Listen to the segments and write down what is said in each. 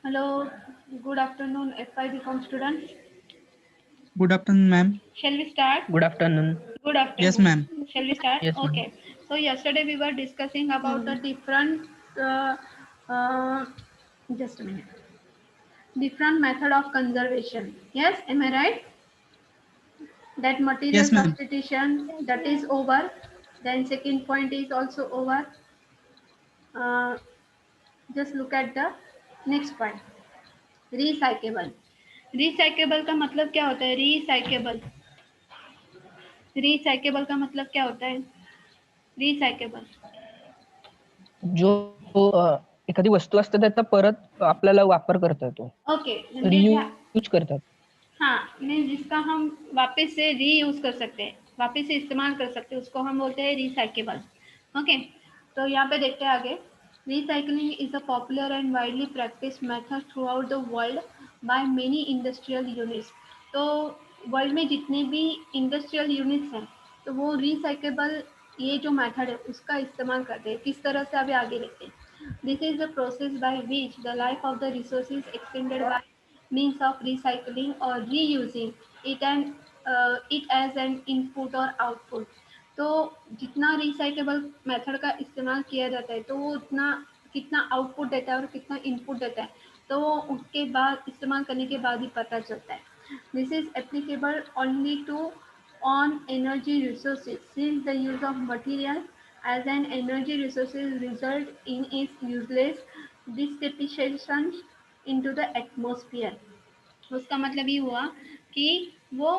Hello, good afternoon, FI BCom students. Good afternoon, ma'am. Shall we start? Good afternoon. Good Yes, afternoon. ma'am. Shall we start? Yes, ma'am. Okay. So yesterday we were discussing about the different, uh, uh, just a minute, different method of conservation. Yes, am I right? That material Yes, ma'am. substitution that is over. Then second point is also over. Uh, just look at the next point. Recyclable. Recyclable का मतलब क्या होता है? Recyclable का मतलब क्या होता है? रिसाइकेबल जो एखादी वस्तू असते त्याचा परत आपल्याला वापर करता येतो. ओके रियूज करतात. हाँ मीन्स जिसका हम वापस से रीयूज कर सकते हैं, वापस से इस्तेमाल कर सकते हैं, उसको हम बोलते हैं रिसाइकेबल. ओके, तो यहाँ पे देखते हैं आगे. Recycling is a popular and widely practice method through out the world by many industrial units. तो वर्ल्ड में जितने भी इंडस्ट्रियल यूनिट्स हैं तो वो रिसाइकेबल ये जो मेथड है उसका इस्तेमाल करते हैं. किस तरह से अभी आगे देखते हैं. This is the process by which the life of the resources extended by means of recycling or reusing it and it as an input or output. तो जितना रिसाइकेबल मेथड का इस्तेमाल किया जाता है तो वो उतना कितना आउटपुट देता है और कितना इनपुट देता है तो वो उसके बाद इस्तेमाल करने के बाद ही पता चलता है. This is applicable only to on energy resources since the use of material as an energy resources result in its useless dissipation into the atmosphere. उसका मतलब ये हुआ कि वो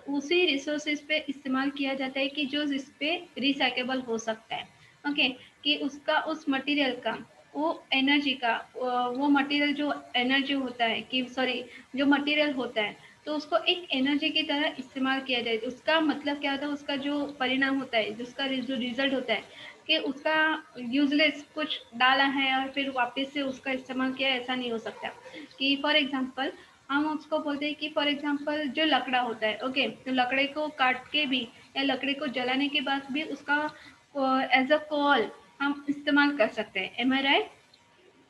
उसी रिसोर्सेज पे इस्तेमाल किया जाता है कि जो जिस पे रिसाइकेबल हो सकता है. ओके, कि उसका उस मटेरियल का वो एनर्जी का वो मटेरियल जो एनर्जी होता है कि सॉरी जो मटेरियल होता है तो उसको एक एनर्जी की तरह इस्तेमाल किया जाए. उसका मतलब क्या होता है, उसका जो परिणाम होता है, जिसका जो रिजल्ट होता है कि उसका यूजलेस कुछ डाला है और फिर वापस से उसका इस्तेमाल किया, ऐसा नहीं हो सकता. कि फॉर एग्जांपल हम उसको बोलते हैं कि फॉर एग्जांपल जो लकड़ा होता है, ओके, तो लकड़े को काट के भी या लकड़े को जलाने के बाद भी उसका एज अ कोल हम इस्तेमाल कर सकते हैं. M I right?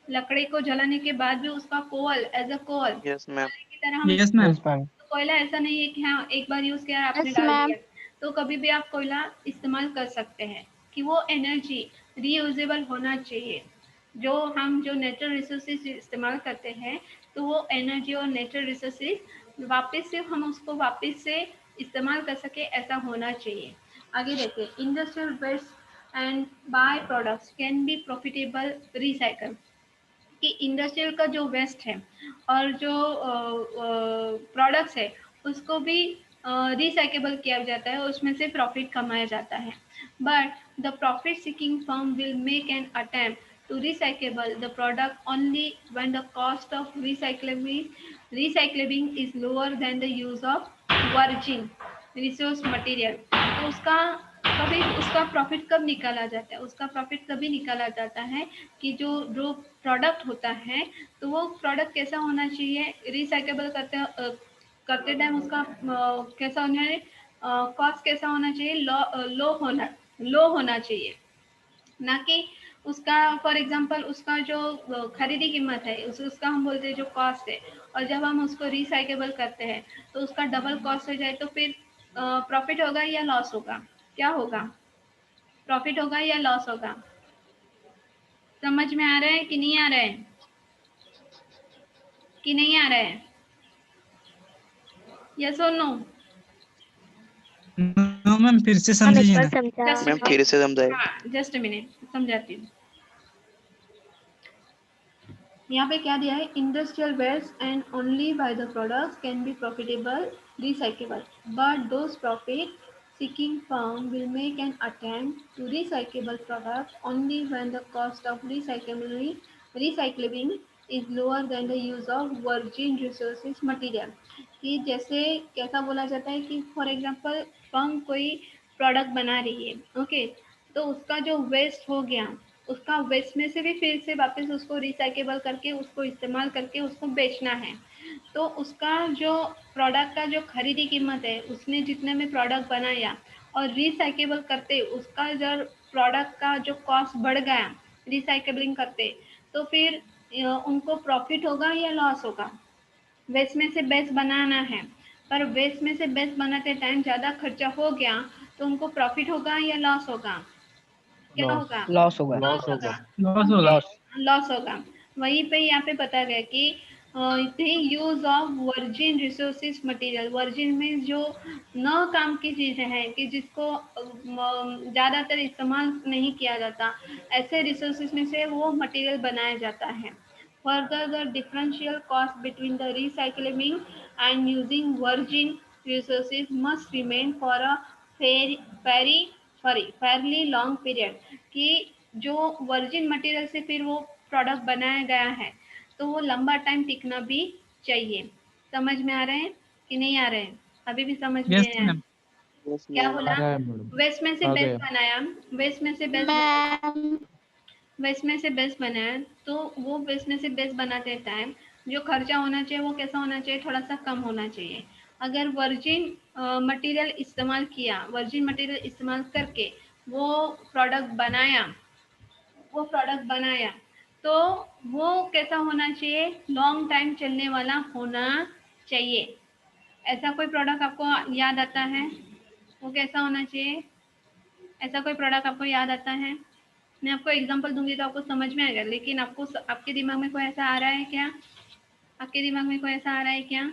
लकड़ी को जलाने के बाद भी उसका कोल as a coal Yes, ma'am. की तरह हम Yes, Yes, ma'am. ma'am. कोयला ऐसा नहीं है कि हाँ एक बार यूज किया आपने Yes, डाल ma'am. दिया. तो कभी भी आप कोयला इस्तेमाल कर सकते हैं कि वो एनर्जी रीयूजेबल होना चाहिए. जो हम जो नेचुरल रिसोर्सेज इस्तेमाल करते हैं तो वो एनर्जी और नेचुरल रिसोर्सेज वापस से हम उसको वापस से इस्तेमाल कर सके, ऐसा होना चाहिए. आगे देखते हैं. Industrial waste and by products can be profitable recycle. कि इंडस्ट्रियल का जो वेस्ट है और जो प्रोडक्ट्स है उसको भी रिसाइकेबल किया जाता है और उसमें से प्रॉफिट कमाया जाता है. But the profit seeking firm will make an attempt to recyclable the product only when the cost of recycling is lower than the use of virgin resource material. तो उसका कभी उसका प्रॉफिट कब निकाला जाता है, उसका प्रॉफिट कभी निकाला जाता है कि जो जो प्रोडक्ट होता है तो वो प्रोडक्ट कैसा होना चाहिए, रिसाइकेबल करते टाइम उसका कैसा होना है, कॉस्ट कैसा होना चाहिए, लो होना चाहिए. ना कि उसका फॉर एग्जांपल उसका जो खरीदी कीमत है उसका हम बोलते हैं जो कॉस्ट है, और जब हम उसको रिसाइकेबल करते हैं तो उसका डबल कॉस्ट हो जाए तो फिर प्रॉफिट होगा या लॉस होगा? क्या होगा? प्रॉफिट होगा या लॉस होगा? समझ में आ रहा है कि नहीं आ रहा है? कि नहीं आ रहा है? यस और नो? No, ma'am. फिर से समझिए ना. जस्ट मैम फिर से समझाइए. हाँ जस्ट मिनट समझाती हूँ. यहाँ पे क्या दिया है, industrial waste and only by the products can be profitable recyclable but those profit seeking firm will make an attempt to recyclable product only when the cost of recycling is lower than the use of virgin resources material. कि जैसे कैसा बोला जाता है कि for example firm कोई product बना रही है, ओके, तो उसका जो वेस्ट हो गया उसका वेस्ट में से भी फिर से वापस उसको रिसाइकेबल करके उसको इस्तेमाल करके उसको बेचना है. तो उसका जो प्रोडक्ट का जो खरीदी कीमत है उसने जितने में प्रोडक्ट बनाया और रिसाइकेबल करते उसका जो प्रोडक्ट का जो कॉस्ट बढ़ गया रिसाइकेबलिंग करते, तो फिर उनको प्रॉफिट होगा या लॉस होगा? वेस्ट में से बेस्ट बनाना है, पर वेस्ट में से बेस्ट बनाते टाइम ज़्यादा खर्चा हो गया तो उनको प्रॉफिट होगा या लॉस होगा? क्या होगा? लॉस होगा। लॉस होगा। लॉस होगा। लॉस। लॉस होगा। वहीं पे यहाँ पे बताया गया कि the use of virgin resources material, virgin में जो न काम की चीजें हैं कि जिसको ज्यादातर इस्तेमाल नहीं किया जाता, ऐसे रिसोर्सेज में से वो मटेरियल बनाया जाता है। Further the differential cost between the recycling and using virgin resources must remain for a fairly long period, कि जो वर्जिन मटेरियल से फिर वो प्रोडक्ट बनाया गया है तो वो लंबा टाइम टिकना भी चाहिए। समझ में आ रहे हैं कि नहीं आ रहे हैं? अभी भी समझ में यस है? मैम। क्या बोला? आ रहा है मैडम। वेस्ट में से आ बेस्ट गया। बनाया, वेस्ट में से बेस्ट मैम वेस्ट में से बेस्ट बनाया, तो वो वेस्ट में से बेस्ट बनाते टाइम जो खर्चा होना चाहिए वो कैसा होना चाहिए? थोड़ा सा कम होना चाहिए। अगर वर्जिन मटेरियल इस्तेमाल किया, वर्जिन मटेरियल इस्तेमाल करके वो प्रोडक्ट बनाया, वो प्रोडक्ट बनाया तो वो कैसा होना चाहिए? लॉन्ग टाइम चलने वाला होना चाहिए। ऐसा कोई प्रोडक्ट आपको याद आता है? वो कैसा होना चाहिए? ऐसा कोई प्रोडक्ट आपको याद आता है? मैं आपको एग्जांपल दूंगी तो आपको समझ में आएगा, लेकिन आपको आपके दिमाग में कोई ऐसा आ रहा है क्या? आपके दिमाग में कोई ऐसा आ रहा है क्या?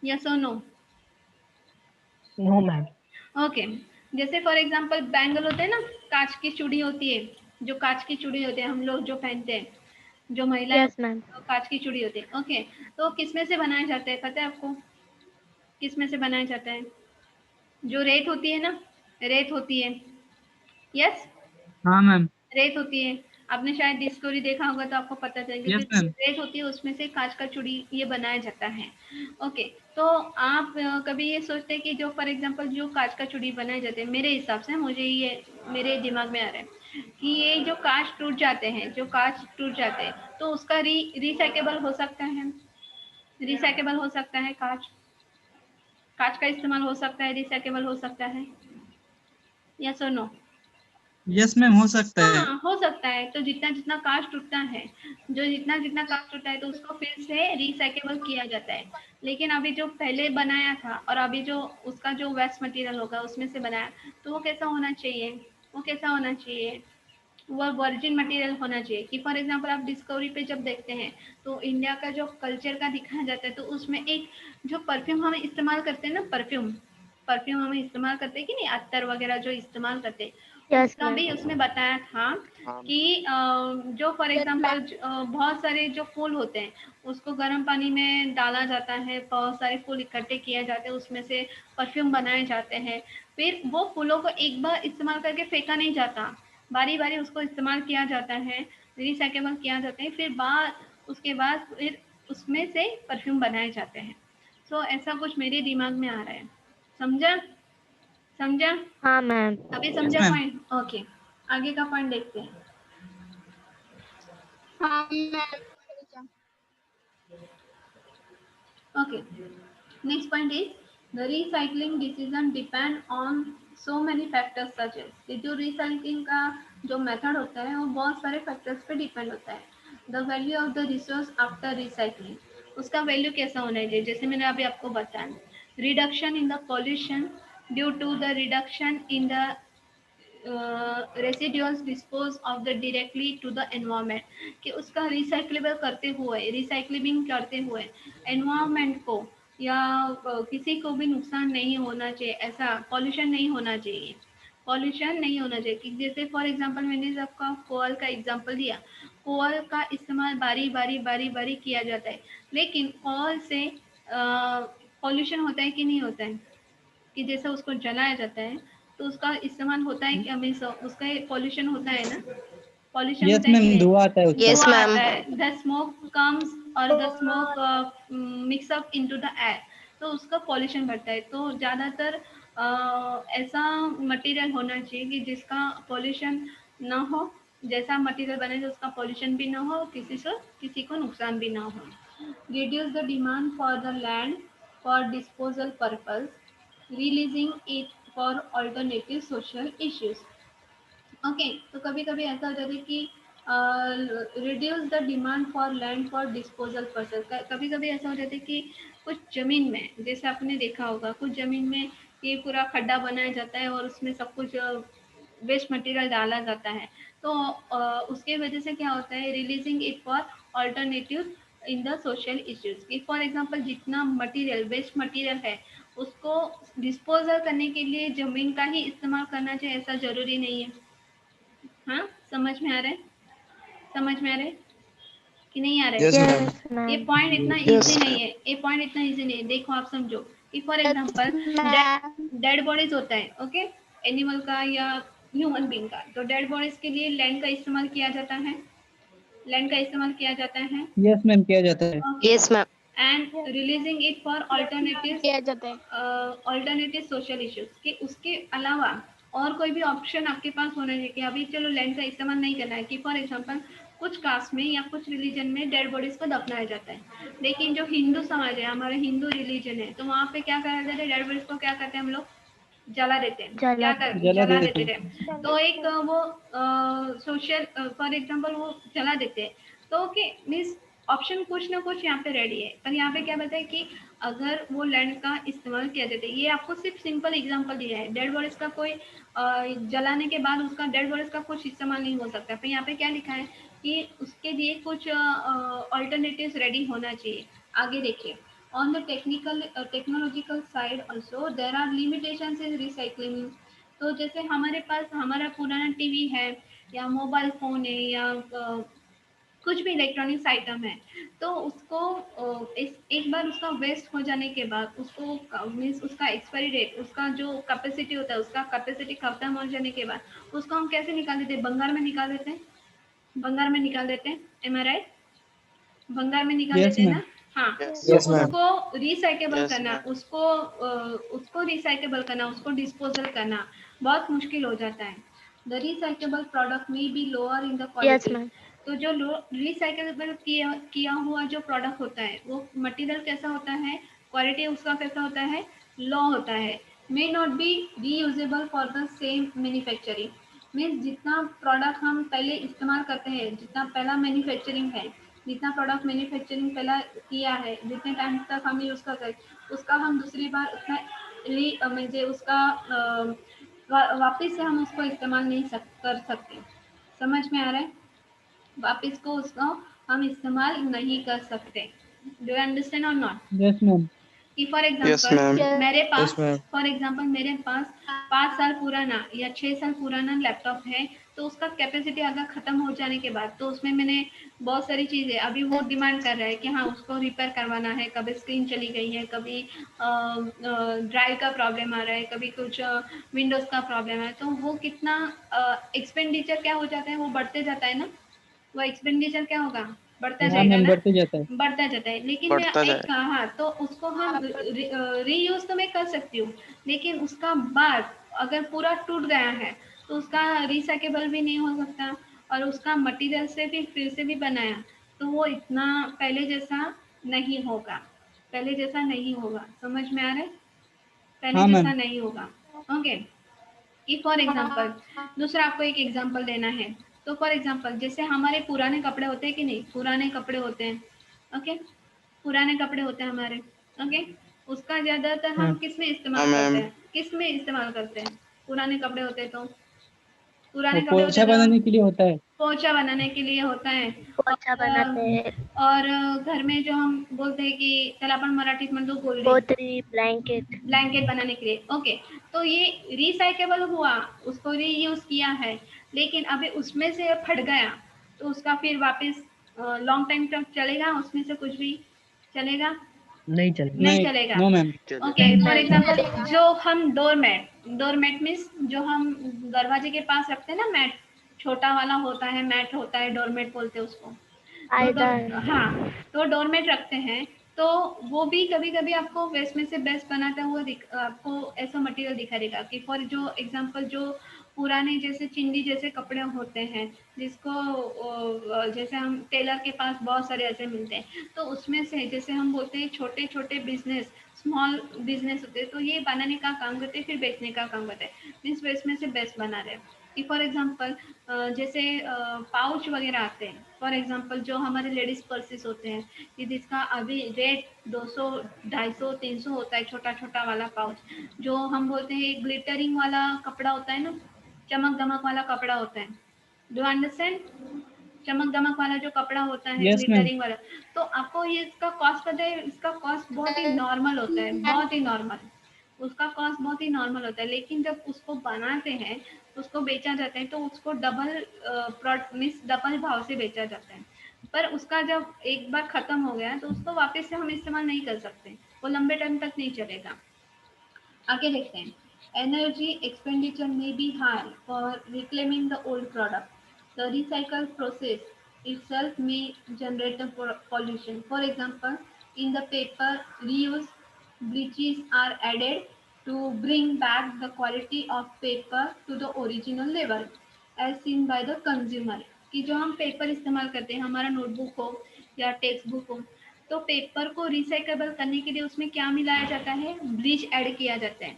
यस और नो? No ma'am. ओके, जैसे फॉर एग्जांपल बैंगल होते हैं ना, कांच की चूड़ी होती है, जो कांच की चूड़ी होती है हम लोग जो पहनते हैं, जो महिलाएं यस मैम कांच की चूड़ी होती है। ओके, तो किस में से बनाए जाते हैं पता है आपको? किस में से बनाया जाता है? जो रेत होती है ना, रेत होती है। यस, हाँ मैम। रेत होती है। आपने शायद डिस्कवरी देखा होगा तो आपको पता चलेगा यस कि मैम। रेत होती है, उसमें से कांच का चूड़ी ये बनाया जाता है। ओके, तो आप कभी ये सोचते हैं कि जो फॉर एग्जांपल जो कांच का चूड़ी बनाए जाते हैं, मेरे हिसाब से मुझे ये मेरे दिमाग में आ रहा है कि ये जो कांच टूट जाते हैं, जो कांच टूट जाते हैं तो उसका रिसाइकेबल हो सकता है, रिसाइकेबल हो सकता है कांच, कांच का इस्तेमाल हो सकता है, रिसाइकेबल हो सकता है। यस और नो? यस मैम, हो सकता है। हाँ, हो सकता है। तो जितना जितना कांच टूटता है, जो जितना जितना कांच टूटता है तो उसको फिर से रिसाइकेबल किया जाता है। लेकिन अभी जो पहले बनाया था और अभी जो उसका जो वेस्ट मटेरियल होगा उसमें से बनाया, तो वो कैसा होना चाहिए? वो कैसा होना चाहिए? वो वर्जिन मटेरियल होना चाहिए। कि फॉर एग्जांपल आप डिस्कवरी पे जब देखते हैं तो इंडिया का जो कल्चर का दिखाया जाता है, तो उसमें एक जो परफ्यूम हम इस्तेमाल करते हैं ना, परफ्यूम परफ्यूम हम इस्तेमाल करते हैं कि नहीं, अत्तर वगैरह जो इस्तेमाल करते हैं, यस उसका मैम भी उसमें बताया था कि जो फॉर यस मैम एग्जांपल बहुत सारे जो फूल होते हैं उसको गर्म पानी में डाला जाता है, बहुत सारे फूल इकट्ठे किए जाते हैं, उसमें से परफ्यूम बनाए जाते हैं। फिर वो फूलों को एक बार इस्तेमाल करके फेंका नहीं जाता, बारी बारी उसको इस्तेमाल किया जाता है, रिसाइकेबल किया जाता है, फिर उसके बाद फिर उसमें से परफ्यूम बनाए जाते हैं। सो ऐसा कुछ मेरे दिमाग में आ रहा है। समझा? समझा? हाँ मैम अभी यस समझा मैम। पॉइंट? ओके, आगे का पॉइंट देखते हैं। हाँ ma'am Okay, next point is the recycling decision depend on so many factors such as, कि जो recycling का जो मेथड होता है वो बहुत सारे फैक्टर्स पे डिपेंड होता है। The value of the resource after recycling, उसका वैल्यू कैसा होना चाहिए? जैसे मैंने अभी आपको बताया, reduction in the pollution due to the reduction in the residuals dispose of the directly to the environment, कि उसका रिसाइक्लेबल करते हुए, रिसाइक्लिंग करते हुए एनवायरमेंट को या किसी को भी नुकसान नहीं होना चाहिए, ऐसा पॉल्यूशन नहीं होना चाहिए, पॉल्यूशन नहीं होना चाहिए। कि जैसे फॉर एग्जांपल मैंने आपका कोयल का एग्जांपल दिया, कोयल का इस्तेमाल बारी बारी बारी बारी किया जाता है, लेकिन कोयल से पॉल्यूशन होता है कि नहीं होता है? कि जैसे उसको जलाया जाता है तो उसका इस्तेमाल होता है क्या, मीन्स उसका पॉल्यूशन होता है ना, पॉल्यूशन यस होता है कि मैम, नहीं? धुआं आता है उसका। यस धुआं मैम आता है, द स्मोक कम्स और the smoke mix up into the air, तो उसका पॉल्यूशन बढ़ता है। तो ज़्यादातर ऐसा मटेरियल होना चाहिए कि जिसका पॉल्यूशन ना हो, जैसा मटेरियल बने तो उसका पॉल्यूशन भी ना हो, किसी को नुकसान भी ना हो। Reduce the demand for the land for disposal purpose, releasing it for alternative social issues. Okay, तो कभी कभी ऐसा हो जाता है कि reduce the demand for land for disposal purpose. कभी कभी ऐसा हो जाता है कि कुछ जमीन में, जैसे आपने देखा होगा, कुछ जमीन में ये पूरा खड्डा बनाया जाता है और उसमें सब कुछ वेस्ट मटेरियल डाला जाता है। तो उसके वजह से क्या होता है, releasing it for alternative in the social issues. कि फॉर एग्जांपल जितना मटेरियल, वेस्ट मटेरियल है, उसको डिस्पोजल करने के लिए जमीन का ही इस्तेमाल करना चाहिए, ऐसा जरूरी नहीं है। हाँ, समझ में आ रहा है? समझ में आ रहा है कि नहीं आ रहा है? Yes, ma'am. Yes, ये ma'am. पॉइंट इतना Yes. इजी नहीं है, ये पॉइंट इतना इजी नहीं है। देखो आप समझो कि for example Ma'am. Dead bodies होता है, ओके, एनिमल का या ह्यूमन बीइंग का। तो डेड बॉडीज के लिए लैंड का इस्तेमाल किया जाता है, लैंड का इस्तेमाल किया जाता है। यस मैम किया जाता है। Yes, ma'am. And releasing it for alternative किया जाता है। Alternative social issues. कि उसके अलावा और कोई भी ऑप्शन आपके पास होना चाहिए कि अभी चलो लैंड का इस्तेमाल नहीं करना है। कि फॉर एग्जांपल कुछ कास्ट में या कुछ रिलीजन में डेड बॉडीज को दफनाया जाता है, लेकिन जो हिंदू समाज है, हमारा हिंदू रिलीजन है, तो वहाँ पे क्या करा जाता है, डेड बॉडीज को क्या करते हैं हम लोग, जला देते हैं। जला जला जला देते देते हैं। तो एक वो सोशल, फॉर एग्जांपल वो जला देते हैं। तो ओके, मीन्स ऑप्शन कुछ ना कुछ यहाँ पे रेडी है। पर यहाँ पे क्या बताए कि अगर वो लैंड का इस्तेमाल किया जाता है, ये आपको सिर्फ सिंपल एग्जांपल दिया है। डेड बॉडीज का कोई जलाने के बाद उसका डेड बॉडीज का कुछ इस्तेमाल नहीं हो सकता। फिर यहाँ पे क्या लिखा है कि उसके लिए कुछ ऑल्टरनेटिव्स रेडी होना चाहिए। आगे देखिए, on the technological side also there are limitations in recycling। तो जैसे हमारे पास हमारा पुराना टीवी है या मोबाइल फोन है या कुछ भी इलेक्ट्रॉनिक्स आइटम है, तो उसको एक बार उसका वेस्ट हो जाने के बाद उसको मीन्स उसका एक्सपायरी डेट, उसका जो कैपेसिटी होता है, उसका कैपेसिटी खत्म हो जाने के बाद उसको हम कैसे निकाल देते हैं, भंगार में निकाल देते हैं। भंगार में निकाल देते हैं, एम आई राइट? भंगार में निकाल यस देते हैं मैम। ना। हाँ, Yes. तो Yes, ma'am. उसको रिसाइकेबल Yes, करना, ma'am. उसको रिसाइकेबल करना, उसको डिस्पोजल करना बहुत मुश्किल हो जाता है। द रिसाइकेबल प्रोडक्ट में be lower in the Yes, quality. ma'am. तो जो रिसाइकेबल किया हुआ जो प्रोडक्ट होता है, वो मटेरियल कैसा होता है, क्वालिटी उसका कैसा होता है, लो होता है। May not be reusable for the same manufacturing. Means जितना प्रोडक्ट हम पहले इस्तेमाल करते हैं, जितना पहला मैन्युफैक्चरिंग है, जितना प्रोडक्ट मैन्युफैक्चरिंग पहला किया है, जितने टाइम तक हम यूज़ करते हैं, उसका हम दूसरी बार उतना मुझे उसका वापस से हम उसको इस्तेमाल नहीं कर सकते। समझ में आ रहा है? वापस को उसको हम इस्तेमाल नहीं कर सकते। डू यू अंडरस्टैंड और नॉट? Yes ma'am. कि फॉर Yes, एग्जांपल ma'am. मेरे पास, Yes, ma'am. फॉर एग्जांपल मेरे पास 5 साल पुराना या 6 साल पुराना लैपटॉप है, तो उसका कैपेसिटी अगर ख़त्म हो जाने के बाद, तो उसमें मैंने बहुत सारी चीज़ें, अभी वो डिमांड कर रहा है कि हाँ उसको रिपेयर करवाना है, कभी स्क्रीन चली गई है, कभी ड्राइव का प्रॉब्लम आ रहा है, कभी कुछ विंडोज़ का प्रॉब्लम है, तो वो कितना एक्सपेंडिचर क्या हो जाता है, वो बढ़ते जाता है ना। वो एक्सपेंडिचर क्या होगा, बढ़ता हाँ जाएगा मैम ना, बढ़ते जाता है। बढ़ता जाता है। लेकिन मैं बढ़ता एक जाए। कहा तो उसको हम रीयूज तो मैं कर सकती हूँ, लेकिन उसका बाद अगर पूरा टूट गया है तो उसका रिसाइकेबल भी नहीं हो सकता, और उसका मटेरियल से भी फिर से भी बनाया तो वो इतना पहले जैसा नहीं होगा, पहले जैसा नहीं होगा। समझ में आ रहा है? पहले हाँ जैसा मैम। नहीं होगा। ओके, कि फॉर एग्जांपल दूसरा आपको एक एग्जांपल देना है। तो फॉर एग्जांपल जैसे हमारे पुराने कपड़े होते हैं कि नहीं, पुराने कपड़े होते हैं, ओके, पुराने कपड़े होते हैं हमारे, ओके, उसका ज़्यादातर हम हाँ किस में हाँ, इस्तेमाल करते ma'am. हैं, किस में इस्तेमाल करते हैं? पुराने कपड़े होते हैं तो, पुराने वो कपड़े होते पोछा हैं बनाने तो के लिए होता है। पोछा बनाने के लिए होता है। पोछा और बनाते हैं। और घर में जो हम बोलते हैं कि त्याला आपण मराठीत म्हणतो गोदडी, पोतरी, ब्लैंकेट। ब्लैंकेट बनाने के लिए, ओके। तो ये रिसाइकेबल हुआ, उसको रीयूज किया है, लेकिन अभी उसमें से फट गया तो उसका फिर वापस लॉन्ग टाइम तक चलेगा, उसमें से कुछ भी चलेगा? नहीं नहीं नहीं, चलेगा। No ma'am. ओके, फॉर नहीं एग्जांपल चलेगा। जो हम डोरमेट, डोरमेट मीन्स जो हम दरवाजे के पास रखते हैं ना, मैट, छोटा वाला होता है, मैट होता है, डोरमेट बोलते हैं उसको। पायदान। हाँ, तो डोरमेट रखते हैं, तो वो भी कभी कभी आपको वेस्ट में से बेस्ट बनाता हुआ आपको ऐसा मटेरियल दिखा देगा। कि फॉर जो एग्जांपल जो पुराने जैसे चिंदी जैसे कपड़े होते हैं, जिसको जैसे हम टेलर के पास बहुत सारे ऐसे मिलते हैं, तो उसमें से जैसे हम बोलते हैं छोटे छोटे बिजनेस, स्मॉल बिजनेस होते हैं, तो ये बनाने का काम करते हैं, फिर बेचने का काम करते हैं, मीन्स वेस्ट में से बेस्ट बना रहे हैं। कि फॉर एग्जांपल जैसे पाउच वगैरह आते हैं, फॉर एग्जांपल जो हमारे लेडीज पर्सेस होते हैं, कि जिसका अभी रेट 200, 250, 300 होता है, छोटा छोटा वाला पाउच, जो हम बोलते हैं ग्लिटरिंग वाला कपड़ा होता है ना, चमक दमक वाला कपड़ा होता है, डू अंडरस्टैंड? चमक दमक वाला जो कपड़ा होता है, यस मैम। ग्लिटरिंग वाला, तो आपको ये इसका कॉस्ट पता है? इसका कॉस्ट बहुत ही नॉर्मल होता है, बहुत ही नॉर्मल, उसका कॉस्ट बहुत ही नॉर्मल होता है, लेकिन जब उसको बनाते हैं, उसको बेचा जाता है, तो उसको डबल भाव से बेचा जाता है। पर उसका जब एक बार खत्म हो गया तो उसको वापस से हम इस्तेमाल नहीं कर सकते, वो लंबे टाइम तक नहीं चलेगा। आगे देखते हैं, एनर्जी एक्सपेंडिचर में be high for reclaiming the old product, the recycle process itself may generate a pollution. For example, in the paper reuse, bleaches are added to bring back the quality of paper to the original level as seen by the consumer. कि जो हम paper इस्तेमाल करते हैं, हमारा notebook हो या text book हो, तो पेपर को रिसाइकेबल करने के लिए उसमें क्या मिलाया जाता है? ब्लीच ऐड किया जाता है।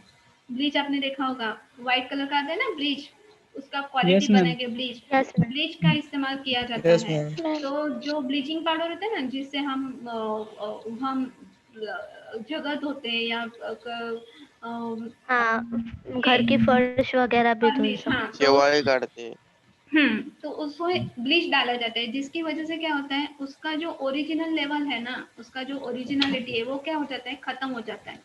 ब्लीच आपने देखा होगा, व्हाइट कलर का आता है ना ब्लीच, उसका क्वालिटी यस मैम। बना के ब्लीच, Yes, ma'am. ब्लीच का इस्तेमाल किया जाता यस है। मैम। तो जो ब्लीचिंग पाउडर होता है ना, जिससे हम जगह धोते हैं या हाँ, घर की फर्श वगैरह भी धुल सकते। हाँ, तो केवाड़ी काटते हैं। तो उसमें ब्लीच डाला जाता है, जिसकी वजह से क्या होता है, उसका जो ओरिजिनल लेवल है ना, उसका जो ओरिजिनलिटी है वो क्या हो जाता है? खत्म हो जाता है।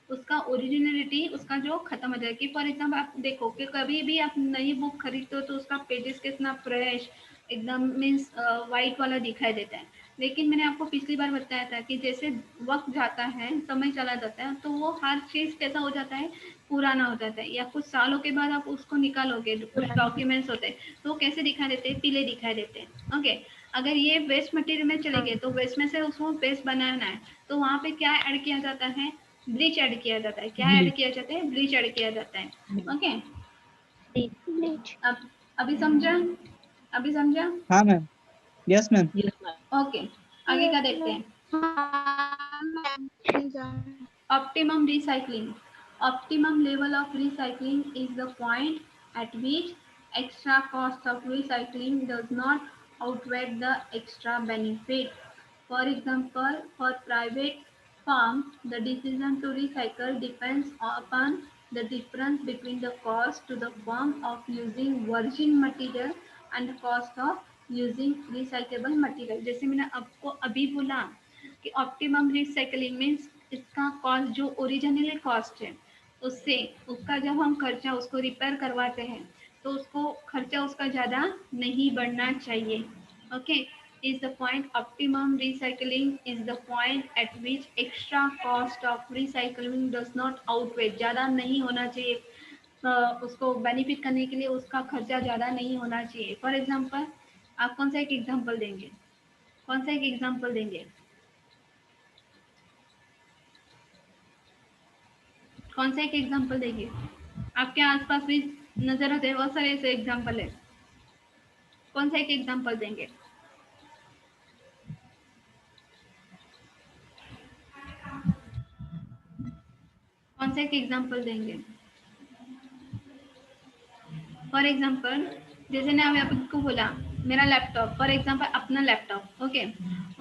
उसका ओरिजिनलिटी, उसका जो खत्म हो जाएगा। कि फॉर एग्जाम्पल आप देखो कि कभी भी आप नई बुक खरीदते हो तो उसका पेजेस कितना फ्रेश, एकदम मीन्स वाइट वाला दिखाई देता है, लेकिन मैंने आपको पिछली बार बताया था कि जैसे वक्त जाता है, समय चला जाता है, तो वो हर चीज़ कैसा हो जाता है? पुराना हो जाता है, या कुछ सालों के बाद आप उसको निकालोगे, कुछ डॉक्यूमेंट्स होते हैं तो वो कैसे दिखाई देते हैं? पीले दिखाई देते हैं। ओके, अगर ये वेस्ट मटेरियल में चले गए तो वेस्ट में से उसको बेस्ट बनाना है, तो वहाँ पे क्या ऐड किया जाता है? ब्लीच ऐड किया जाता है। क्या ऐड किया जाता है? ब्लीच ऐड किया जाता है। Okay, Bleach. अब अभी समझा? अभी समझा? हाँ ma'am. Yes ma'am. Yes ma'am. Okay, आगे का देखते हैं। Optimum recycling. Optimum level of recycling is the point at which extra cost of recycling does not outweigh the extra benefit. For example, for private firms, the decision to recycle depends upon the difference between the cost to the firm of using virgin material and the cost of using recyclable material. जैसे मैंने आपको अभी बोला कि optimum recycling means इसका cost जो originally cost है, उससे उसका जब हम खर्चा उसको रिपेयर करवाते हैं तो उसको खर्चा उसका ज़्यादा नहीं बढ़ना चाहिए। Okay, is the point optimum recycling is the point at which extra cost of recycling does not outweigh, ज़्यादा नहीं होना चाहिए, उसको बेनिफिट करने के लिए उसका खर्चा ज़्यादा नहीं होना चाहिए। फॉर एग्जांपल, आप कौन सा एक एग्जांपल देंगे? कौन सा एक एग्जांपल देंगे? कौन सा एक एग्जांपल देंगे? आपके आसपास भी नजर आते हैं बहुत सारे ऐसे एग्जांपल है, कौन सा एक एग्जांपल देंगे? कौन सा एक एग्जांपल देंगे? फॉर एग्जांपल, जैसे ने अभी आपको बोला मेरा लैपटॉप, फॉर एग्जांपल अपना लैपटॉप, ओके,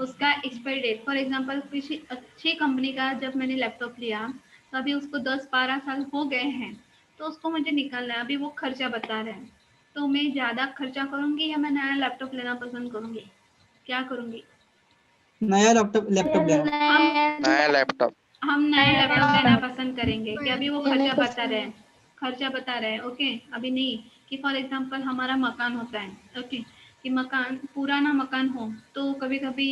उसका एक्सपायरी डेट, फॉर एग्जांपल किसी अच्छी कंपनी का जब मैंने लैपटॉप लिया तो अभी उसको 10-12 साल हो गए हैं, तो उसको मुझे निकालना है, अभी वो खर्चा बता रहे हैं, तो मैं ज़्यादा खर्चा करूँगी या मैं नया लैपटॉप लेना पसंद करूँगी? क्या करूँगी? नया लैपटॉप लैपटॉप लेना। नया लैपटॉप। हम नया लैपटॉप लेना पसंद करेंगे कि अभी वो खर्चा बता रहे हैं, खर्चा बता रहे हैं। ओके, अभी नहीं। कि फॉर एग्जांपल हमारा मकान होता है, ओके, कि मकान पुराना मकान हो तो कभी कभी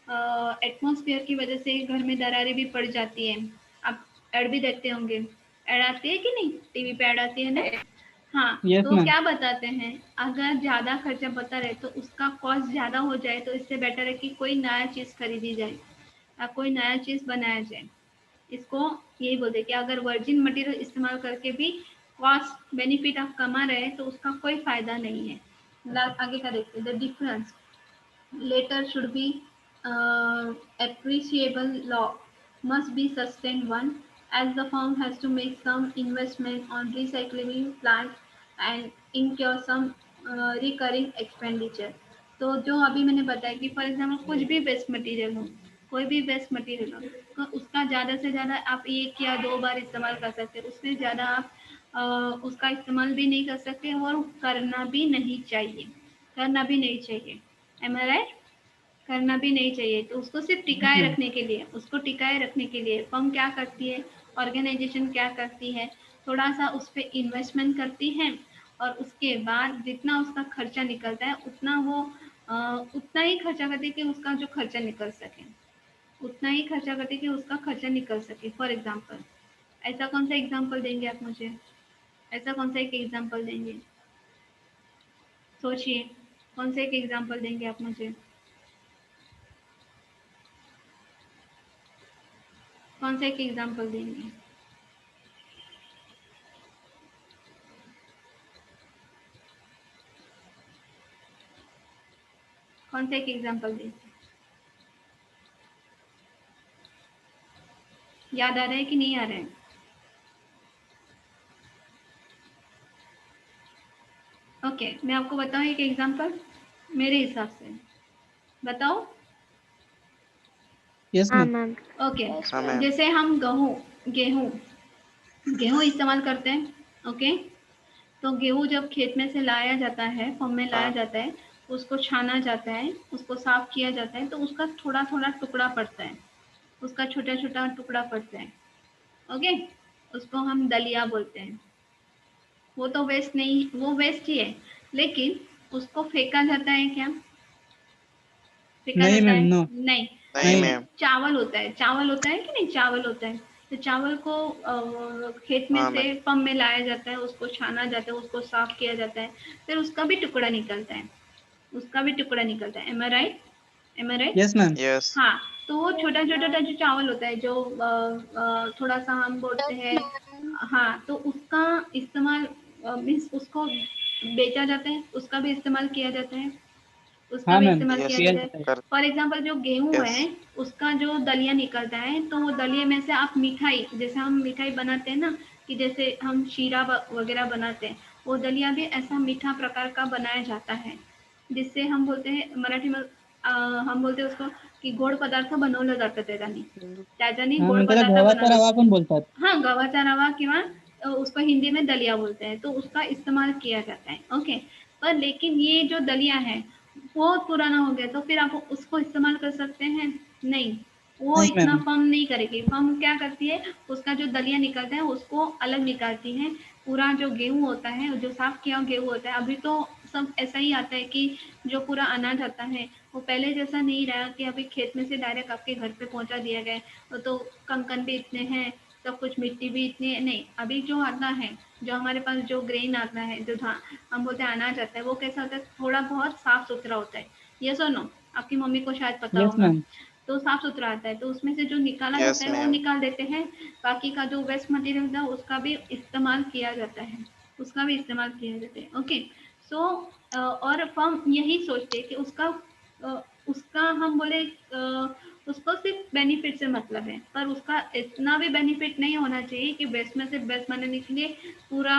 एटमॉस्फेयर की वजह से घर में दरारें भी पड़ जाती है। आप ऐड भी देखते होंगे, ऐड आती है कि नहीं? टीवी पे ऐड आती है ना? हाँ, यस तो मैम। क्या बताते हैं, अगर ज़्यादा खर्चा बता रहे तो उसका कॉस्ट ज़्यादा हो जाए तो इससे बेटर है कि कोई नया चीज़ खरीदी जाए या कोई नया चीज़ बनाया जाए। इसको यही बोलते हैं कि अगर वर्जिन मटेरियल इस्तेमाल करके भी कॉस्ट बेनिफिट आप कमा रहे हैं तो उसका कोई फायदा नहीं है। आगे का देखते हैं, the difference latter should be appreciable law must be sustained one as the firm has to make some investment on recycling plant and incur some recurring expenditure। तो जो अभी मैंने बताया कि फॉर एग्जाम्पल कुछ भी वेस्ट मटेरियल हो, कोई भी वेस्ट मटेरियल हो, तो उसका ज़्यादा से ज़्यादा आप 1 या 2 बार इस्तेमाल कर सकते हैं, उससे ज़्यादा आप उसका इस्तेमाल भी नहीं कर सकते और करना भी नहीं चाहिए, करना भी नहीं चाहिए। M I right? करना भी नहीं चाहिए। तो उसको सिर्फ टिकाए ma'am. रखने के लिए, उसको टिकाए रखने के लिए फर्म क्या करती है, ऑर्गेनाइजेशन क्या करती है, थोड़ा सा उस पर इन्वेस्टमेंट करती है और उसके बाद जितना उसका खर्चा निकलता है उतना वो उतना ही खर्चा करती है कि उसका जो खर्चा निकल सके, उतना ही खर्चा करती है कि उसका खर्चा निकल सके। फॉर एग्जाम्पल ऐसा कौन सा एग्जाम्पल देंगे आप मुझे, ऐसा कौन सा एक एग्जाम्पल देंगे, सोचिए कौन सा एक एग्जाम्पल देंगे आप मुझे, कौन सा एक एग्जाम्पल देंगे? कौन सा एक एग्जाम्पल देंगे? याद आ रहा है कि नहीं आ रहा है? ओके, मैं आपको बताऊं एक एग्जाम्पल मेरे हिसाब से, बताओ। Yes, हाँ ma'am. मैम। ओके, हाँ मैम। जैसे हम गेहूं गेहूं इस्तेमाल करते हैं। ओके, तो गेहूं जब खेत में से लाया जाता है, फॉर्म में लाया हाँ जाता है, उसको छाना जाता है, उसको साफ किया जाता है, तो उसका थोड़ा थोड़ा टुकड़ा पड़ता है, उसका छोटा छोटा टुकड़ा पड़ता है। ओके, उसको हम दलिया बोलते हैं। वो तो वेस्ट नहीं, वो वेस्ट ही है, लेकिन उसको फेंका जाता है क्या? फेंका नहीं जाता मैम, है? नो नहीं। नहीं नहीं। मैम। चावल होता है, चावल होता है कि नहीं, चावल होता है, तो चावल को खेत में हाँ से मैम। पंप में लाया जाता है, उसको छाना जाता है, उसको साफ किया जाता है, फिर उसका भी टुकड़ा निकलता है, उसका भी टुकड़ा निकलता है। M I right? M I right? Yes, ma'am. Yes. हाँ, तो वो छोटा छोटा जो चावल होता है, जो थोड़ा सा हम बोलते हैं, हाँ, तो उसका इस्तेमाल मीन्स उसको बेचा जाता है, उसका भी इस्तेमाल किया जाता है, उसका हाँ भी मैम, इस्तेमाल यस किया किया जाता है। जाता है। कर। फॉर एग्जाम्पल जो गेहूं यस। है, उसका जो दलिया निकलता है, तो वो दलिये में से आप मिठाई, जैसे हम मिठाई बनाते हैं ना, कि जैसे हम शीरा वगैरह बनाते हैं, वो दलिया भी ऐसा मीठा प्रकार का बनाया जाता है, जिससे हम बोलते हैं मराठी में हम बोलते हैं उसको की गोड पदार्थ बनवलं जातं त्याच्यानी हाँ गोड मैम, त्याला पदार्थ गव्हाचा बनवलं। रवा पण बोलतात. हाँ, गव्हाचा रवा किंवा उसको हिंदी में दलिया बोलते हैं, तो उसका इस्तेमाल किया जाता है। ओके, पर लेकिन ये जो दलिया है बहुत पुराना हो गया, तो फिर आप उसको इस्तेमाल कर सकते हैं? नहीं, वो नहीं इतना मैम. फर्म नहीं करेगी। फर्म क्या करती है, उसका जो दलिया निकलता है उसको अलग निकालती है, पूरा जो गेहूं होता है, जो साफ किया गेहूं होता है, अभी तो सब ऐसा ही आता है कि जो पूरा अनाज आता है वो पहले जैसा नहीं रहा कि अभी खेत में से डायरेक्ट आपके घर पे पहुंचा दिया गया, तो कंकन भी इतने हैं, सब कुछ मिट्टी भी इतनी है, नहीं। अभी जो आता है, जो हमारे पास जो ग्रेन आता है, जो हम बोलते हैं अनाज आता है, वो कैसा होता है, थोड़ा बहुत साफ सुथरा होता है। ये सुनो, आपकी मम्मी को शायद पता Yes, होगा। ma'am. तो साफ सुथरा आता है, तो उसमें से जो निकाला जाता यस है वो मैम। निकाल देते हैं, बाकी का जो वेस्ट मटेरियल था उसका भी इस्तेमाल किया जाता है, उसका भी इस्तेमाल किया जाता है। ओके, सो और फर्म यही सोचते हैं कि उसका हम बोले उसको सिर्फ बेनिफिट से मतलब है, पर उसका इतना भी बेनिफिट नहीं होना चाहिए कि बेस्ट में से बेस्ट बनाने के लिए पूरा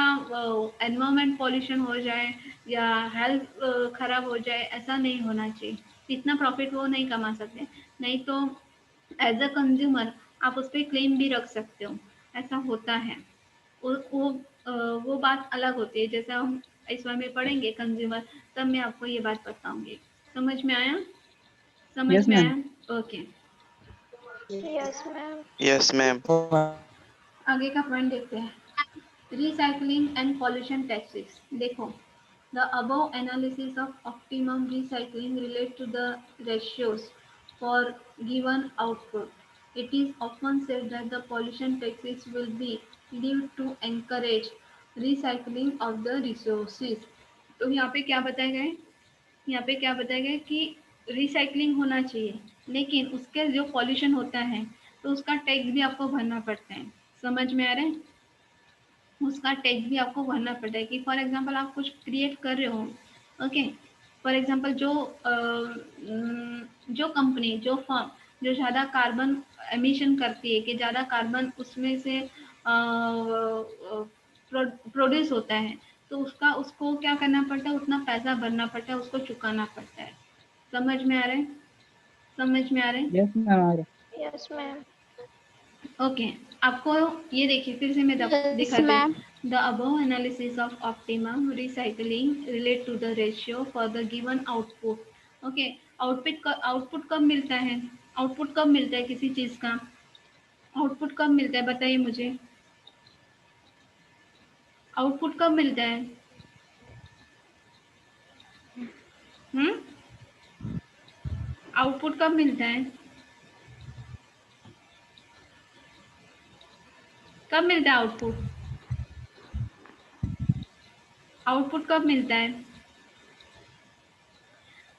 एनवायरमेंट पॉल्यूशन हो जाए या हेल्थ खराब हो जाए, ऐसा नहीं होना चाहिए। इतना प्रॉफिट वो नहीं कमा सकते, नहीं तो एज अ कंज्यूमर आप उस पर क्लेम भी रख सकते हो, ऐसा होता है। वो वो बात अलग होती है, जैसे हम इस बार में पढ़ेंगे कंज्यूमर, तब मैं आपको ये बात बताऊंगी। समझ में आया? समझ Yes, में ma'am. आया? Okay, yes ma'am. Yes ma'am. आगे का पॉइंट देखते हैं। Recycling and pollution taxes. देखो, the above analysis of optimum recycling relate to the ratios for given output. It is often said that the pollution taxes will be used to encourage recycling of the resources. तो यहाँ पे क्या बताया गया है? यहाँ पे क्या बताया गया है कि रिसाइकलिंग होना चाहिए, लेकिन उसके जो पॉल्यूशन होता है तो उसका टैक्स भी आपको भरना पड़ता है। समझ में आ रहा है? उसका टैक्स भी आपको भरना पड़ता है कि फॉर एग्जांपल आप कुछ क्रिएट कर रहे हो। ओके, फॉर एग्जांपल जो कंपनी, जो फर्म जो ज़्यादा कार्बन एमिशन करती है, कि ज़्यादा कार्बन उसमें से प्रोड्यूस होता है, तो तो उसको क्या करना पड़ता है, उतना पैसा भरना पड़ता है, उसको चुकाना पड़ता है। समझ में आ रहा है? समझ में आ रहा है? Yes, ma'am. Yes, ma'am. Okay, आपको ये देखिए फिर से मैं Yes, दिखाती ma'am. हूँ। The above analysis of optimum recycling relate to the ratio for the given output. Okay, output कब मिलता है? आउटपुट कब मिलता है किसी चीज का? आउटपुट कब मिलता है बताइए मुझे। आउटपुट कब मिलता है? आउटपुट कब मिलता है? कब मिलता है आउटपुट? आउटपुट कब मिलता है?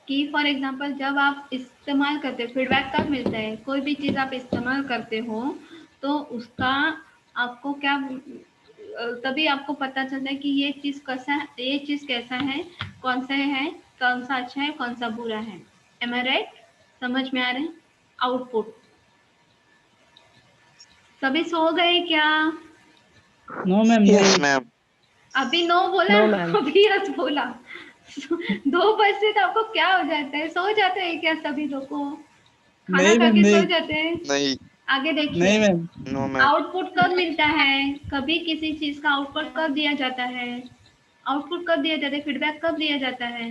कि फॉर एग्जांपल जब आप इस्तेमाल करते हो, फीडबैक कब मिलता है? कोई भी चीज़ आप इस्तेमाल करते हो तो उसका आपको क्या तभी आपको पता चलता है कि ये चीज़ कैसा है, कौन सा अच्छा है, कौन सा बुरा है। M I right? समझ में आ रहे हैं? आउटपुट। सभी सो गए क्या? No, ma'am. Yes, No. ma'am. अभी नो बोला, No, ma'am. अभी यस बोला। 2 बजते तो आपको क्या हो जाता है? सो जाते हैं क्या सभी लोग को? खाना नहीं खा मैम, के सो नहीं जाते हैं? नहीं, आगे नहीं देखिए, मैम। no, ma'am. आउटपुट कब मिलता है? कभी किसी चीज का आउटपुट कब दिया जाता है? आउटपुट कब दिया जाता है? फीडबैक कब दिया जाता है?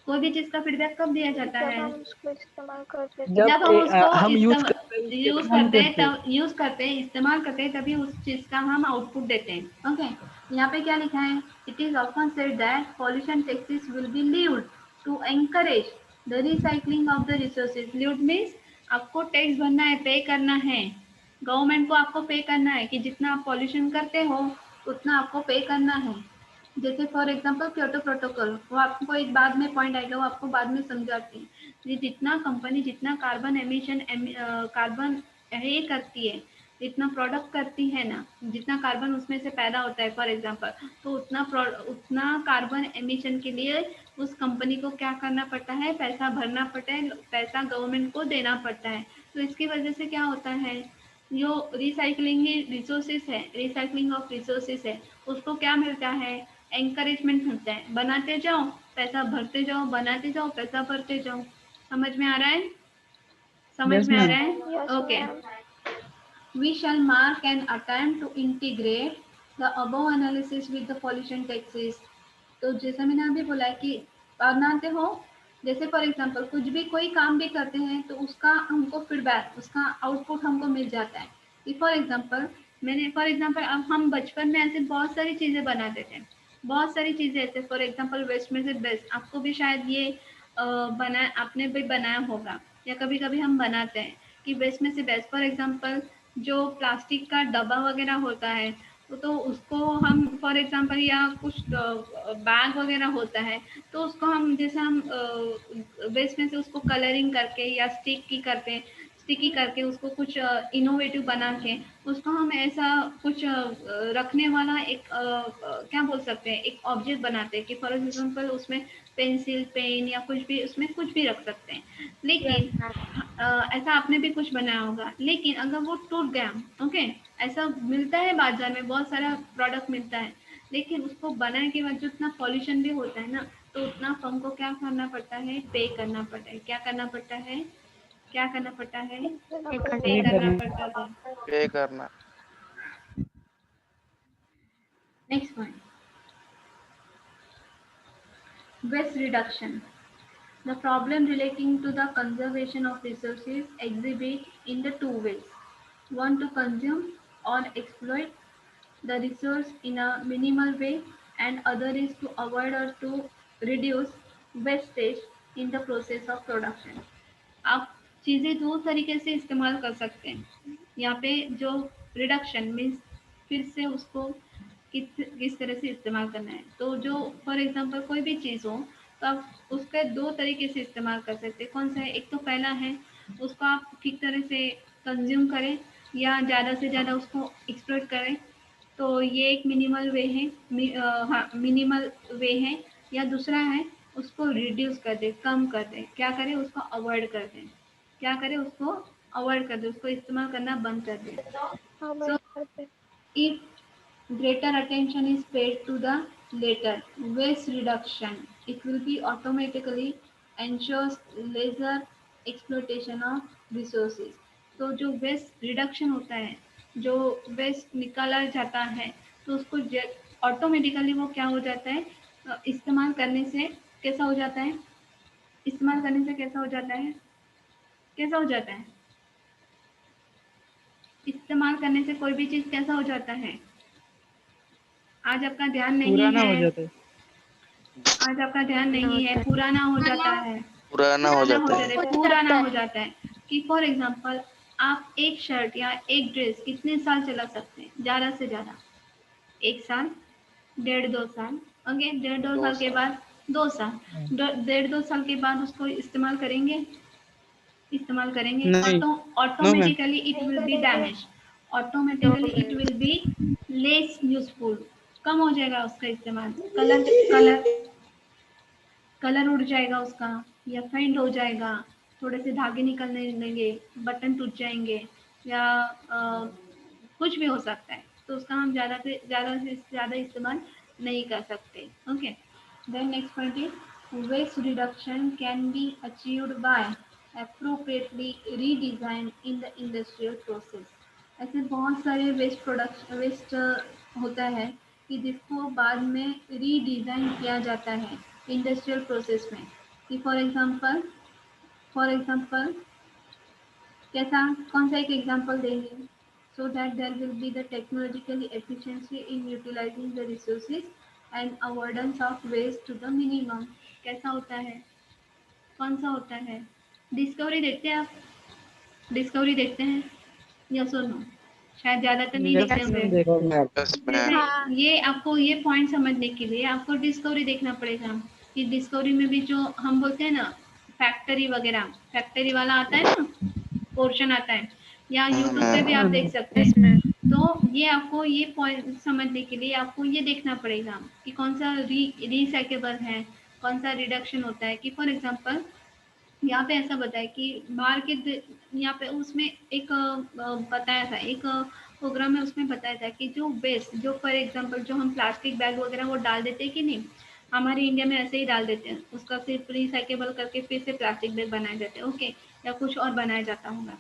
कोई भी चीज का फीडबैक कब दिया जाता जब है? हम उसको इस्तेमाल करते हैं जब जब हम उसको हम यूज करते हैं उसके यूज बाद हम करते हैं, करते हैं। तब यूज करते हैं, इस्तेमाल करते हैं, तभी उस चीज का हम आउटपुट देते हैं। ओके, यहाँ पे क्या लिखा है? It is often said that pollution taxes will be levied to encourage the recycling of the resources. Levied means आपको टैक्स भरना है, पे करना है, गवर्नमेंट को आपको पे करना है कि जितना आप पॉल्यूशन करते हो उतना आपको पे करना है। जैसे फॉर एग्जांपल क्योटो प्रोटोकॉल, वो आपको एक बाद में पॉइंट आएगा, वो आपको बाद में समझाती है। ये जितना कंपनी जितना कार्बन एमिशन कार्बन ये करती है, जितना प्रोडक्ट करती है ना, जितना कार्बन उसमें से पैदा होता है फॉर एग्जांपल, तो उतना कार्बन एमिशन के लिए उस कंपनी को क्या करना पड़ता है? पैसा भरना पड़ता है, पैसा गवर्नमेंट को देना पड़ता है। तो इसकी वजह से क्या होता है, जो रिसाइकलिंग रिसोर्सेस है, रिसाइकलिंग ऑफ रिसोर्सेस है, उसको क्या मिलता है? एनकरेजमेंट मिलता है। बनाते जाओ, पैसा भरते जाओ, बनाते जाओ, पैसा भरते जाओ। समझ में आ रहा है? समझ Yes, में आ ma'am. रहा है? Yes, okay, ma'am. we shall mark an attempt to integrate the above analysis with the pollution taxes। तो जैसा मैंने अभी बोला है कि बनाते हो, जैसे फॉर एग्जांपल कुछ भी कोई काम भी करते हैं तो उसका हमको फीडबैक, उसका आउटपुट हमको मिल जाता है। कि फॉर एग्जांपल अब हम बचपन में ऐसे बहुत सारी चीज़ें बनाते थे, बहुत सारी चीज़ें ऐसे, फॉर एग्जांपल वेस्ट में से बेस्ट। आपको भी शायद ये आपने भी बनाया होगा, या कभी कभी हम बनाते हैं कि वेस्ट में से बेस्ट। फॉर एग्जांपल जो प्लास्टिक का डब्बा वगैरह होता है, तो उसको हम फॉर एग्जांपल, या कुछ बैग वगैरह होता है, तो उसको हम जैसे हम वेस्ट में से उसको कलरिंग करके या स्टिकी करके उसको कुछ इनोवेटिव बना के उसको हम ऐसा कुछ रखने वाला एक क्या बोल सकते हैं, एक ऑब्जेक्ट बनाते हैं कि फॉर एग्जांपल उसमें पेंसिल, पेन या कुछ भी, उसमें कुछ भी रख सकते हैं। लेकिन ऐसा आपने भी कुछ बनाया होगा, लेकिन अगर वो टूट गया, ओके, ऐसा मिलता है बाजार में, बहुत सारा प्रोडक्ट मिलता है, लेकिन उसको बनाने के बाद जो उतना पॉल्यूशन भी होता है ना, तो उतना फर्म को क्या करना पड़ता है? पे करना पड़ता है। क्या करना पड़ता है? क्या करना पड़ता है? पे करना पड़ता है। पे करना। Next point, waste reduction. The problem relating to the conservation of resources exhibit in the two ways. One, to consume or exploit the resource in a minimal way, and other is to avoid or to reduce wastage in the process of production। आप चीज़ें दो तरीके से इस्तेमाल कर सकते हैं। यहाँ पे जो रिडक्शन मीन्स फिर से उसको किस तरह से इस्तेमाल करना है। तो जो फॉर एग्जांपल कोई भी चीज़ हो, तो आप उसके 2 तरीके से इस्तेमाल कर सकते हैं। कौन सा है? एक तो पहला है उसको आप ठीक तरह से कंज्यूम करें या ज़्यादा से ज़्यादा उसको एक्सप्लॉइट करें, तो ये एक मिनिमल वे है, हाँ मिनिमल वे है। या दूसरा है उसको रिड्यूस कर दे, कम कर दे। क्या करें? उसको अवॉइड कर दें। क्या करें? उसको अवॉइड कर दे, उसको इस्तेमाल करना बंद कर दें। हाँ So भाई करते हैं। if greater attention is paid to the later. Waste reduction. It will be automatically ensures lesser exploitation of resources. तो जो वेस्ट रिडक्शन होता है, जो वेस्ट निकाला जाता है, तो उसको ऑटोमेटिकली वो क्या हो जाता है, इस्तेमाल करने से कैसा हो जाता है, इस्तेमाल करने से कैसा हो जाता है, कैसा हो जाता है, इस्तेमाल करने से कोई भी चीज कैसा हो जाता है। आज आपका ध्यान नहीं पुराना हो है, जाता है। आज आपका ध्यान नहीं है, पुराना हो जाता है, पुराना हो जाता है। पुराना हो जाता है। कि फॉर एग्जांपल आप एक शर्ट या एक ड्रेस कितने साल चला सकते हैं, ज़्यादा से ज़्यादा 1 साल, 1.5-2 साल, ओके, 1.5-2 साल के बाद 2 साल, 1.5-2 साल के बाद उसको इस्तेमाल करेंगे, इस्तेमाल करेंगे, नहीं, no ma'am. Automatically it will be damage, automatically it will be less useful, कम हो जाएगा उसका इस्तेमाल, कलर उड़ जाएगा उसका, या फेंड हो जाएगा, थोड़े से धागे निकलने लगेंगे, बटन टूट जाएंगे, या कुछ भी हो सकता है, तो उसका हम ज़्यादा से ज़्यादा इस्तेमाल नहीं कर सकते। Okay, then next point is waste reduction can be achieved by appropriately redesign in the industrial process। ऐसे बहुत सारे वेस्ट होता है कि जिसको बाद में रीडिज़ाइन किया जाता है इंडस्ट्रियल प्रोसेस में। कि फॉर एग्जांपल कैसा, कौन सा एक एग्जांपल देंगे, so that there will be the technologically efficiency in utilising the resources and avoidance of waste to the minimum. कैसा होता है, कौन सा होता है, डिस्कवरी देखते हैं आप, डिस्कवरी देखते हैं, यस और नो, शायद ज़्यादातर नहीं यस देखते होंगे। मैम, देखो मैम। यस जैसे मैम। ये आपको ये पॉइंट समझने के लिए आपको डिस्कवरी देखना पड़ेगा कि डिस्कवरी में भी जो हम बोलते हैं ना फैक्ट्री वगैरह, फैक्ट्री वाला आता है ना, पोर्शन आता है, या यूट्यूब पे भी आप देख सकते हैं। तो ये आपको ये पॉइंट समझने के लिए आपको ये देखना पड़ेगा कि कौन सा रिसाइकेबल है, कौन सा रिडक्शन होता है। कि फॉर एग्जांपल यहाँ पे ऐसा बताया कि बाहर के यहाँ पे उसमें एक बताया था, एक प्रोग्राम में उसमें बताया था कि जो वेस्ट, जो फॉर एग्जांपल जो हम प्लास्टिक बैग वगैरह वो डाल देते हैं कि नहीं, हमारे इंडिया में ऐसे ही डाल देते हैं, उसका सिर्फ रिसाइकेबल करके फिर से प्लास्टिक बैग बनाए जाते हैं, ओके, या कुछ और बनाया जाता होगा।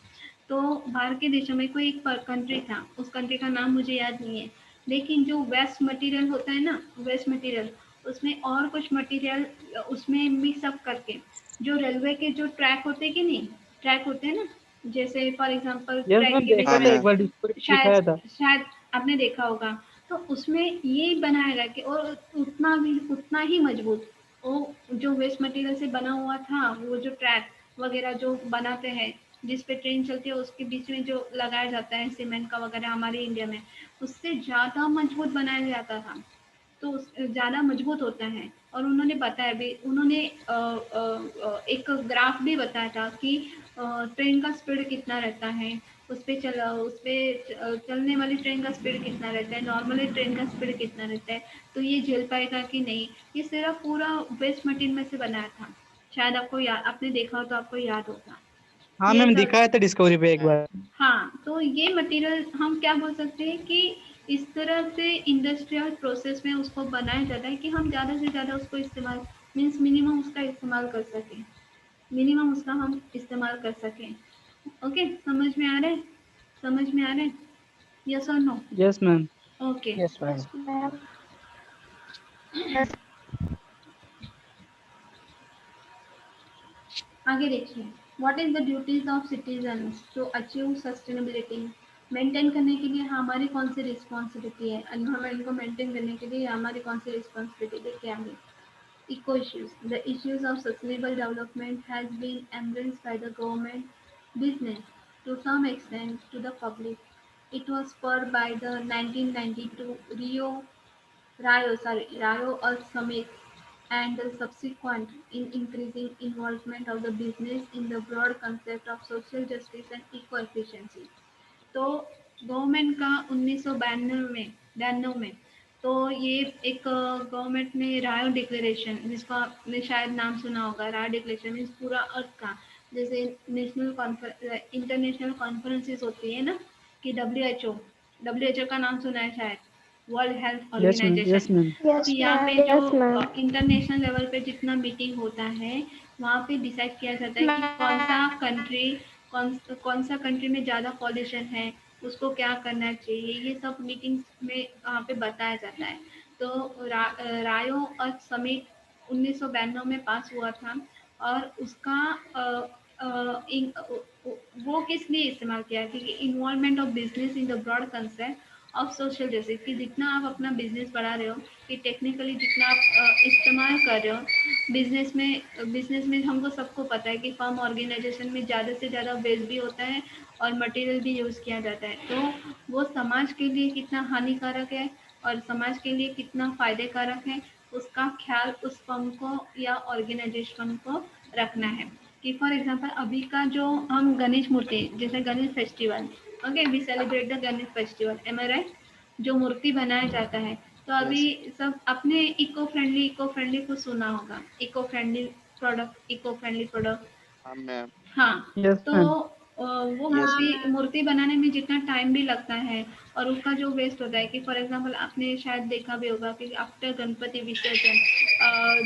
तो बाहर के देशों में कोई एक कंट्री था, उस कंट्री का नाम मुझे याद नहीं है, लेकिन जो वेस्ट मटेरियल होता है ना, वेस्ट मटेरियल, उसमें और कुछ मटेरियल उसमें मिक्सअप करके, जो रेलवे के जो ट्रैक होते हैं कि नहीं, ट्रैक होते हैं ना, जैसे for example yes track ma'am, के देखा बीच हाँ था में, एक मैम। बार डिस्प्ले शायद दिखाया था। शायद आपने देखा होगा, तो उसमें ये बनाया गया कि और उतना ही मजबूत वो जो वेस्ट मटेरियल से बना हुआ था, वो जो ट्रैक वगैरह जो बनाते हैं, जिस पे ट्रेन चलती है उसके बीच में जो लगाया जाता है सीमेंट का वगैरह हमारे इंडिया में, उससे ज़्यादा मजबूत बनाया जाता था, तो ज़्यादा मजबूत होता है। और उन्होंने बताया भी, उन्होंने एक ग्राफ भी बताया था कि ट्रेन का स्पीड कितना रहता है, उस पे चलने वाली ट्रेन का स्पीड कितना रहता है, नॉर्मली ट्रेन का स्पीड कितना रहता है, तो ये झेल पाएगा कि नहीं। ये सिर्फ पूरा वेस्ट मटेरियल में से बनाया था, शायद आपको याद, आपने देखा हो तो आपको याद होगा। हाँ ये मैम, सब, दिखाया था डिस्कवरी पे एक बार। हाँ, तो ये मटेरियल हम क्या बोल सकते हैं कि इस तरह से इंडस्ट्रियल प्रोसेस में उसको बनाया जाता है कि हम ज़्यादा से ज़्यादा उसको इस्तेमाल, मीन्स मिनिमम उसका इस्तेमाल कर सकें, मिनिमम उसका हम इस्तेमाल कर सकें। ओके, समझ में आ रहा है, समझ में आ रहा है, यस और no? Yes ma'am. Okay, yes ma'am. Ma'am. आगे देखिए, what is the duties of citizens to achieve sustainability. Maintain करने के लिए हमारी कौन सी रिस्पॉन्सिबिलिटी है, एनवायरमेंट को मेंटेन करने के लिए हमारी कौन सी रिस्पॉन्सिबिलिटी, देखिए आगे, eco issues. The issues of sustainable development has been embraced by the government, business, to some extent to the public. It was spurred by the 1992 Rio Earth Summit and the subsequent increasing involvement of the business in the broad concept of social justice and eco-efficiency. तो government का 1992 में तो ये एक government ने रायो declaration, जिसको आपने शायद नाम सुना होगा, रायो डिक्लेरेशन मीन्स पूरा अर्थ का, जैसे इंटरनेशनल कॉन्फ्रेंसेस होती है ना, कि डब्ल्यू एच ओ का नाम सुना है शायद, world health Yes, ma'am. Organisation. Yes, ma'am. Yes, तो यहाँ पे ma'am. जो Yes, ma'am. इंटरनेशनल लेवल पे जितना मीटिंग होता है वहाँ पे डिसाइड किया जाता है कि कौन सा कंट्री में ज़्यादा पॉल्यूशन है, उसको क्या करना चाहिए, ये सब मीटिंग्स में वहाँ पे बताया जाता है। तो रायो अर्थ समिट 1992 में पास हुआ था और उसका वो किस लिए इस्तेमाल किया, क्योंकि involvement of business in the broad concept of social justice, कि जितना आप अपना बिजनेस बढ़ा रहे हो, कि टेक्निकली जितना आप इस्तेमाल कर रहे हो बिजनेस में हमको सबको पता है कि फर्म ऑर्गेनाइजेशन में ज़्यादा से ज़्यादा वेस्ट भी होता है और मटेरियल भी यूज़ किया जाता है। तो वो समाज के लिए कितना हानिकारक है और समाज के लिए कितना फ़ायदेकारक है, उसका ख्याल उस फर्म को या ऑर्गेनाइजेशन को रखना है। कि फॉर एग्जांपल अभी का जो हम गणेश मूर्ति, जैसे Ganesh festival, okay, we celebrate the Ganesh festival, am I right, जो मूर्ति बनाया जाता है, तो अभी सब अपने इको फ्रेंडली को सुना होगा, इको फ्रेंडली प्रोडक्ट। हाँ मैम। हाँ, Yes, तो ma'am. वो Yes, मूर्ति बनाने में जितना टाइम भी लगता है और उसका जो वेस्ट होता है, कि फॉर एग्जांपल आपने शायद देखा भी होगा कि आफ्टर गणपति विसर्जन,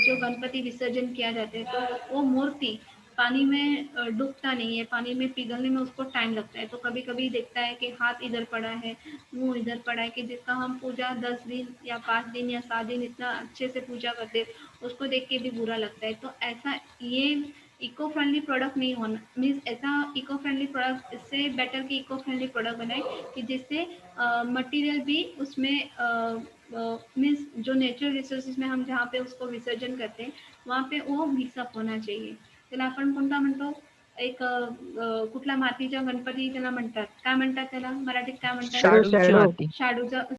जो गणपति विसर्जन किया जाता है तो वो मूर्ति पानी में डूबता नहीं है, पानी में पिघलने में उसको टाइम लगता है। तो कभी कभी देखता है कि हाथ इधर पड़ा है, मुंह इधर पड़ा है, कि जिसका हम पूजा 10 दिन या 5 दिन या 7 दिन इतना अच्छे से पूजा करते हैं, उसको देख के भी बुरा लगता है। तो ऐसा ये इको फ्रेंडली प्रोडक्ट नहीं होना, मीन्स ऐसा इको फ्रेंडली प्रोडक्ट, इससे बेटर कि इको फ्रेंडली प्रोडक्ट बनाए कि जिससे मटेरियल भी उसमें मीन्स जो नेचुरल रिसोर्सेस में हम जहाँ पे उसको विसर्जन करते हैं वहाँ पे वो मिक्सअप होना चाहिए। त्याला आपण कोणता म्हणतो, एक कुठला मातीचा गणपती त्याला म्हणतात, काय म्हणतात त्याला मराठीत, काय म्हणतात, शाडूची Shadow. माती. शाडूचा